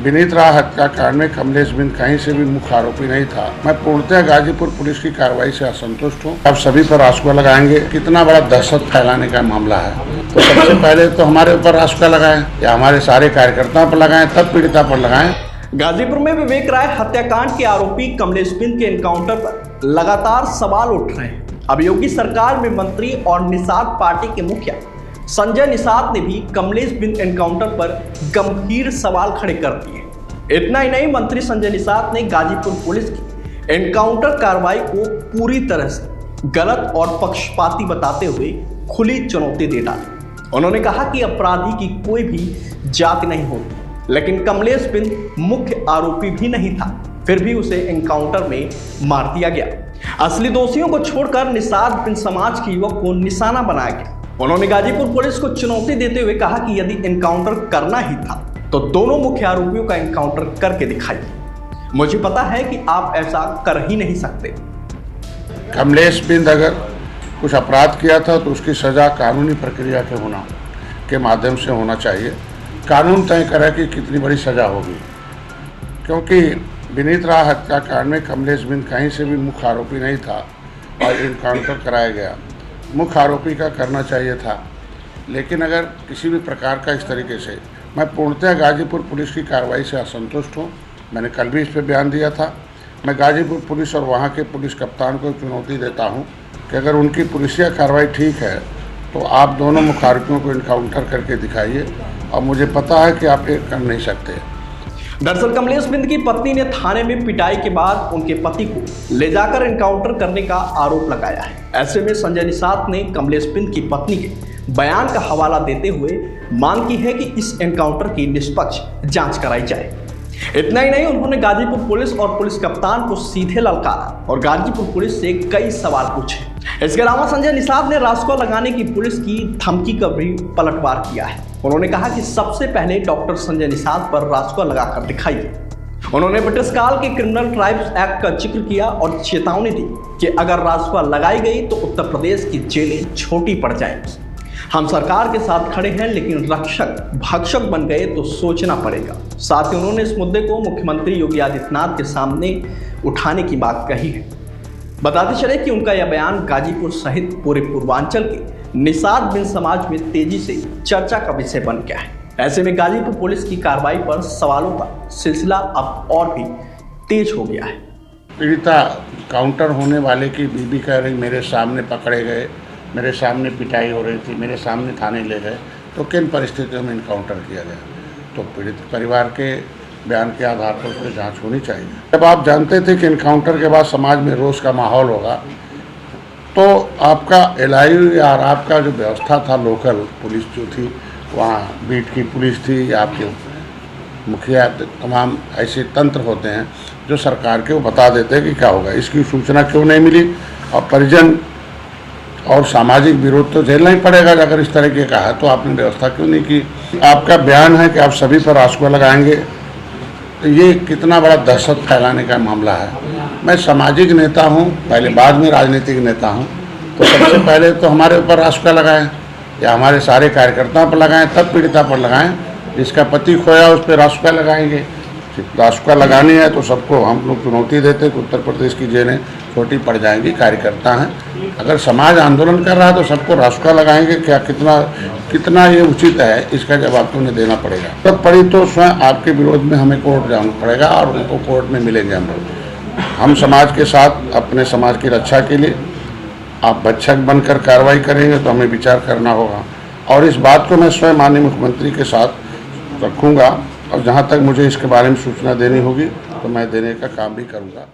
विनीत राय हत्याकांड में कमलेश बिंद कहीं से भी मुख्य आरोपी नहीं था। मैं पूर्णतः गाजीपुर पुलिस की कार्रवाई से असंतुष्ट हूँ। अब सभी पर रासुका लगाएंगे। कितना बड़ा दहशत फैलाने का मामला है। तो सबसे पहले तो हमारे ऊपर रासुका लगाएं या हमारे सारे कार्यकर्ताओं पर लगाएं, तब पीड़िता पर लगाएं। गाजीपुर में विवेक राय हत्याकांड के आरोपी कमलेश बिंद के एनकाउंटर पर लगातार सवाल उठ रहे हैं। अब योगी सरकार में मंत्री और निषाद पार्टी के मुखिया संजय निषाद ने भी कमलेश बिंद एनकाउंटर पर गंभीर सवाल खड़े कर दिए। इतना ही नहीं, मंत्री संजय निषाद ने गाजीपुर पुलिस की एनकाउंटर कार्रवाई को पूरी तरह से गलत और पक्षपाती बताते हुए खुली चुनौती दे डाली। उन्होंने कहा कि अपराधी की कोई भी जाति नहीं होती, लेकिन कमलेश बिंद मुख्य आरोपी भी नहीं था, फिर भी उसे एनकाउंटर में मार दिया गया। असली दोषियों को छोड़कर निषाद बिंद समाज के युवक को निशाना बनाया गया। उन्होंने गाजीपुर पुलिस को चुनौती देते हुए कहा कि यदि एनकाउंटर करना ही था तो दोनों मुख्य आरोपियों का एनकाउंटर करके दिखाइए। मुझे पता है कि आप ऐसा कर ही नहीं सकते। कमलेश बिंद अगर कुछ अपराध किया था तो उसकी सजा कानूनी प्रक्रिया के माध्यम से होना चाहिए। कानून तय करे कि कितनी बड़ी सजा होगी, क्योंकि विनीत राय हत्याकांड में कमलेश बिंद कहीं से भी मुख्य आरोपी नहीं था और एनकाउंटर कराया गया। मुख्य आरोपी का करना चाहिए था, लेकिन अगर किसी भी प्रकार का इस तरीके से, मैं पूर्णतः गाजीपुर पुलिस की कार्रवाई से असंतुष्ट हूँ। मैंने कल भी इस पर बयान दिया था। मैं गाजीपुर पुलिस और वहाँ के पुलिस कप्तान को चुनौती देता हूँ कि अगर उनकी पुलिसिया कार्रवाई ठीक है तो आप दोनों मुख्य आरोपियों को एनकाउंटर करके दिखाइए, और मुझे पता है कि आप ये कर नहीं सकते। दरअसल कमलेश बिंद की पत्नी ने थाने में पिटाई के बाद उनके पति को ले जाकर एनकाउंटर करने का आरोप लगाया है। ऐसे में संजय निषाद ने कमलेश बिंद की पत्नी के बयान का हवाला देते हुए मांग की है कि इस एनकाउंटर की निष्पक्ष जांच कराई जाए। इतना ही नहीं, उन्होंने गाजीपुर पुलिस और पुलिस कप्तान को सीधे ललकारा और गाजीपुर पुलिस से कई सवाल पूछे। इसके अलावा संजय निषाद ने रासुका लगाने की पुलिस की धमकी का भी पलटवार किया है। उन्होंने कहा कि सबसे पहले डॉक्टर संजय निषाद पर रासुका लगाकर दिखाइए। उन्होंने ब्रिटिश काल के क्रिमिनल ट्राइब्स एक्ट का जिक्र किया और चेतावनी दी कि अगर रासुका लगाई गई तो उत्तर प्रदेश की जेलें छोटी पड़ जाएंगी। हम सरकार के साथ खड़े हैं, लेकिन रक्षक भक्षक बन गए तो सोचना पड़ेगा। साथ ही उन्होंने इस मुद्दे को मुख्यमंत्री योगी आदित्यनाथ के सामने उठाने की बात कही है। बताते चले कि उनका यह बयान गाजीपुर सहित पूरे पूर्वांचल के निषाद बिंद समाज में तेजी से चर्चा का विषय बन गया है। ऐसे में गाजीपुर पुलिस की कार्रवाई पर सवालों का सिलसिला अब और भी तेज हो गया है। पीड़िता काउंटर होने वाले की बीबी कह रही मेरे सामने पकड़े गए, मेरे सामने पिटाई हो रही थी, मेरे सामने थाने ले गए, तो किन परिस्थितियों में इनकाउंटर किया गया? तो पीड़ित परिवार के बयान के आधार पर उस पर जाँच होनी चाहिए। जब आप जानते थे कि इनकाउंटर के बाद समाज में रोष का माहौल होगा, तो आपका LIU या आपका जो व्यवस्था था, लोकल पुलिस जो थी, वहाँ बीट की पुलिस थी या आपके मुखिया, तमाम ऐसे तंत्र होते हैं जो सरकार के वो बता देते हैं कि क्या होगा। इसकी सूचना क्यों नहीं मिली? और परिजन और सामाजिक विरोध तो झेलना ही पड़ेगा। अगर इस तरीके का है तो आपने व्यवस्था क्यों नहीं की? आपका बयान है कि आप सभी पर रासुका लगाएंगे, तो ये कितना बड़ा दहशत फैलाने का मामला है। मैं सामाजिक नेता हूँ, पहले बाद में राजनीतिक नेता हूँ। तो सबसे पहले तो हमारे ऊपर रासुका लगाएं या हमारे सारे कार्यकर्ताओं पर लगाएं, तब पीड़िता पर लगाएं। जिसका पति खोया उस पर रासुका लगाएंगे। रासुका लगानी है तो सबको हम लोग चुनौती देते कि उत्तर प्रदेश की जेलें छोटी पड़ जाएंगी। कार्यकर्ता हैं, अगर समाज आंदोलन कर रहा है तो सबको रासुका लगाएंगे। क्या कितना ये उचित है, इसका जवाब तो उन्हें देना पड़ेगा। तब पड़ी तो स्वयं आपके विरोध में हमें कोर्ट जाना पड़ेगा और उनको कोर्ट में मिलेंगे हम समाज के साथ। अपने समाज की रक्षा के लिए आप भक्षक बनकर कार्रवाई करेंगे तो हमें विचार करना होगा, और इस बात को मैं स्वयं माननीय मुख्यमंत्री के साथ रखूँगा, और जहाँ तक मुझे इसके बारे में सूचना देनी होगी तो मैं देने का काम भी करूँगा।